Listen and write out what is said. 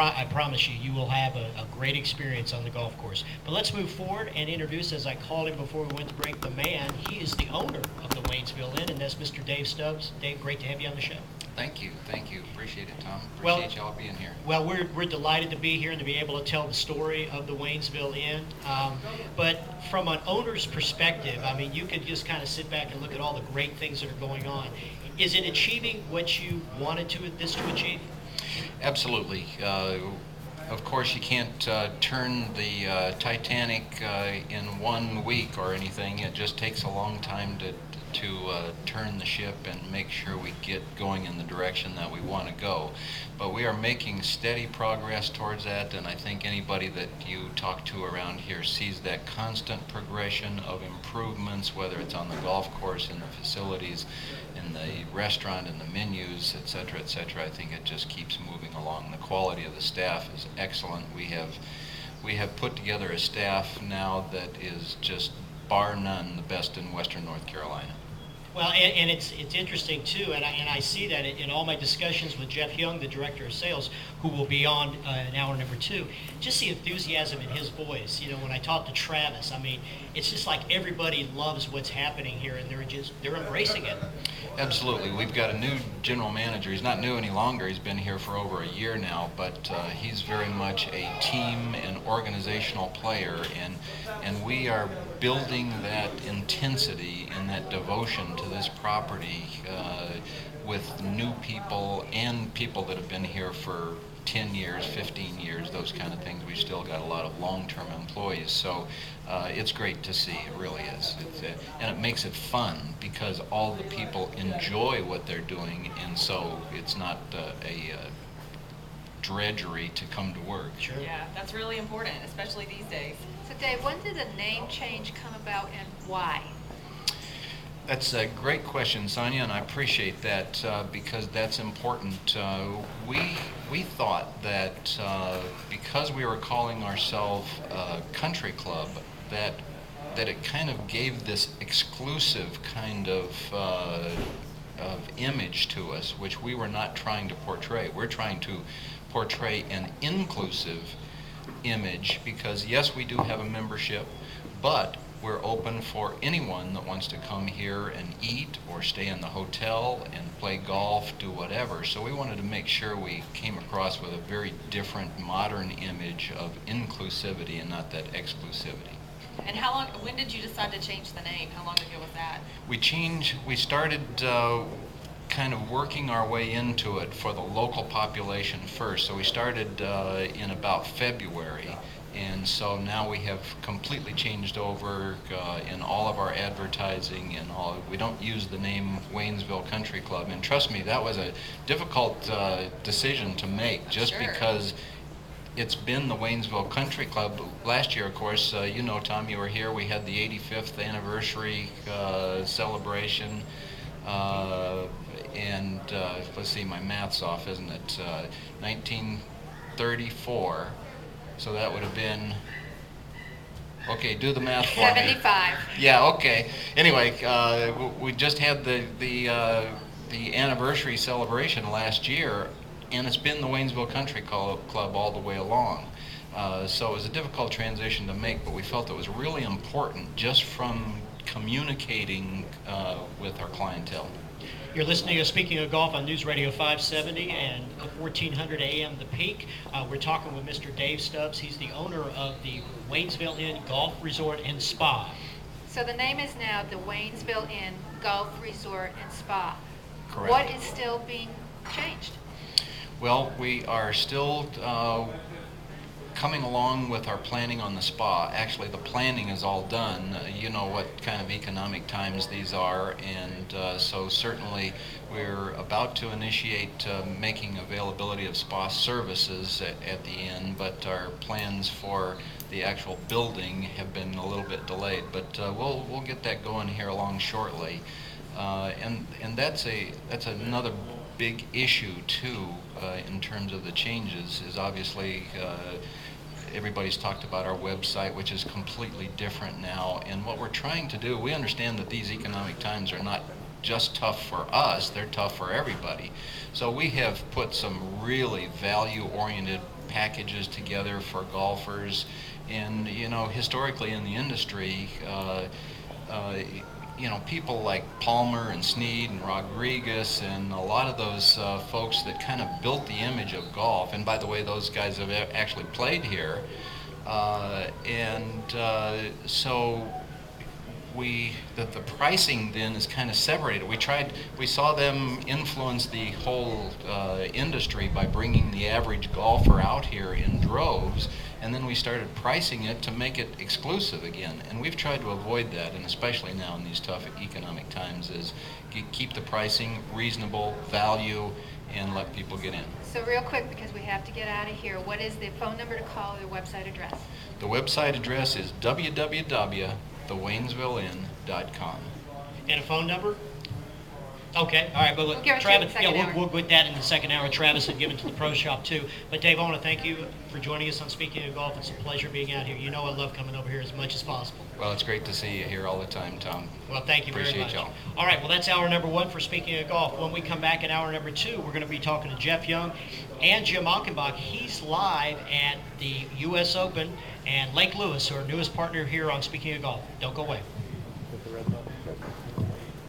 I promise you, you will have a great experience on the golf course. But let's move forward and introduce, as I called him before we went to break, the man. He is the owner of the Waynesville Inn, and that's Mr. Dave Stubbs. Dave, great to have you on the show. Thank you. Appreciate it, Tom. Well- Appreciate y'all being here. Well, we're delighted to be here and to be able to tell the story of the Waynesville Inn. But from an owner's perspective, I mean, you could just kind of sit back and look at all the great things that are going on. Is it achieving what you wanted this to achieve? Absolutely. Of course, you can't turn the Titanic in 1 week or anything. It just takes a long time to turn the ship and make sure we get going in the direction that we want to go. But we are making steady progress towards that, and I think anybody that you talk to around here sees that constant progression of improvements, whether it's on the golf course, in the facilities, in the restaurant, in the menus, et cetera, et cetera. I think it just keeps moving along. The quality of the staff is excellent. We have put together a staff now that is just bar none the best in Western North Carolina. Well, and it's interesting too, and I see that in all my discussions with Jeff Young, the director of sales, who will be on in hour number 2. Just the enthusiasm in his voice. You know, when I talk to Travis, I mean, it's just like everybody loves what's happening here, and they're embracing it. Absolutely. We've got a new general manager. He's not new any longer. He's been here for over a year now, but he's very much a team and organizational player, and we are building that intensity and that devotion to this property with new people and people that have been here for 10 years, 15 years, those kind of things. We've still got a lot of long-term employees, so it's great to see. It really is. And it makes it fun because all the people enjoy what they're doing, and so it's not a drudgery to come to work. Sure. Yeah, that's really important, especially these days. So Dave, when did the name change come about and why? That's a great question, Sonia, and I appreciate that because that's important. We thought that because we were calling ourselves a country club, that it kind of gave this exclusive kind of image to us, which we were not trying to portray. We're trying to portray an inclusive image because, yes, we do have a membership, but we're open for anyone that wants to come here and eat or stay in the hotel and play golf, do whatever. So we wanted to make sure we came across with a very different, modern image of inclusivity and not that exclusivity. And when did you decide to change the name? How long ago was that? We started kind of working our way into it for the local population first. So we started in about February. And so now we have completely changed over in all of our advertising and all. We don't use the name Waynesville Country Club. And trust me, that was a difficult decision to make just Sure. because it's been the Waynesville Country Club. Last year, of course, you know, Tom, you were here. We had the 85th anniversary celebration. And let's see, my math's off, isn't it? 1934. So that would have been, okay, do the math for me. 75. Yeah, okay. Anyway, we just had the anniversary celebration last year, and it's been the Waynesville Country Club all the way along. So it was a difficult transition to make, but we felt it was really important just from communicating with our clientele. You're listening to Speaking of Golf on News Radio 570 and 1400 AM The Peak. We're talking with Mr. Dave Stubbs. He's the owner of the Waynesville Inn Golf Resort and Spa. So the name is now the Waynesville Inn Golf Resort and Spa. Correct. What is still being changed? Well, we are still coming along with our planning on the spa. Actually, the planning is all done. You know what kind of economic times these are, and so certainly we're about to initiate making availability of spa services at the inn, but our plans for the actual building have been a little bit delayed, but we'll get that going here along shortly. And that's another big issue too in terms of the changes is obviously everybody's talked about our website, which is completely different now. And what we're trying to do, we understand that these economic times are not just tough for us, they're tough for everybody. So we have put some really value-oriented packages together for golfers. And, you know, historically in the industry, you know, people like Palmer and Snead and Rodriguez and a lot of those folks that kind of built the image of golf. And by the way, those guys have actually played here. So the pricing then is kind of separated. We saw them influence the whole industry by bringing the average golfer out here in droves, and then we started pricing it to make it exclusive again. And we've tried to avoid that, and especially now in these tough economic times, is keep the pricing reasonable, value, and let people get in. So real quick, because we have to get out of here, what is the phone number to call or the website address? The website address is www.thewaynesvilleinn.com. And a phone number? Okay, all right, but We'll give it to you in the Travis, second hour. we'll get that in the second hour. Travis will give it to the pro shop too. But Dave, I want to thank you for joining us on Speaking of Golf. It's a pleasure being out here. You know I love coming over here as much as possible. Well, it's great to see you here all the time, Tom. Well, thank you very Appreciate much. y'all. All right, well, that's hour number one for Speaking of Golf. When we come back in hour number two, we're going to be talking to Jeff Young and Jim Achenbach. He's live at the U.S. Open, and Lake Lewis, our newest partner here on Speaking of Golf. Don't go away. Hit the red button.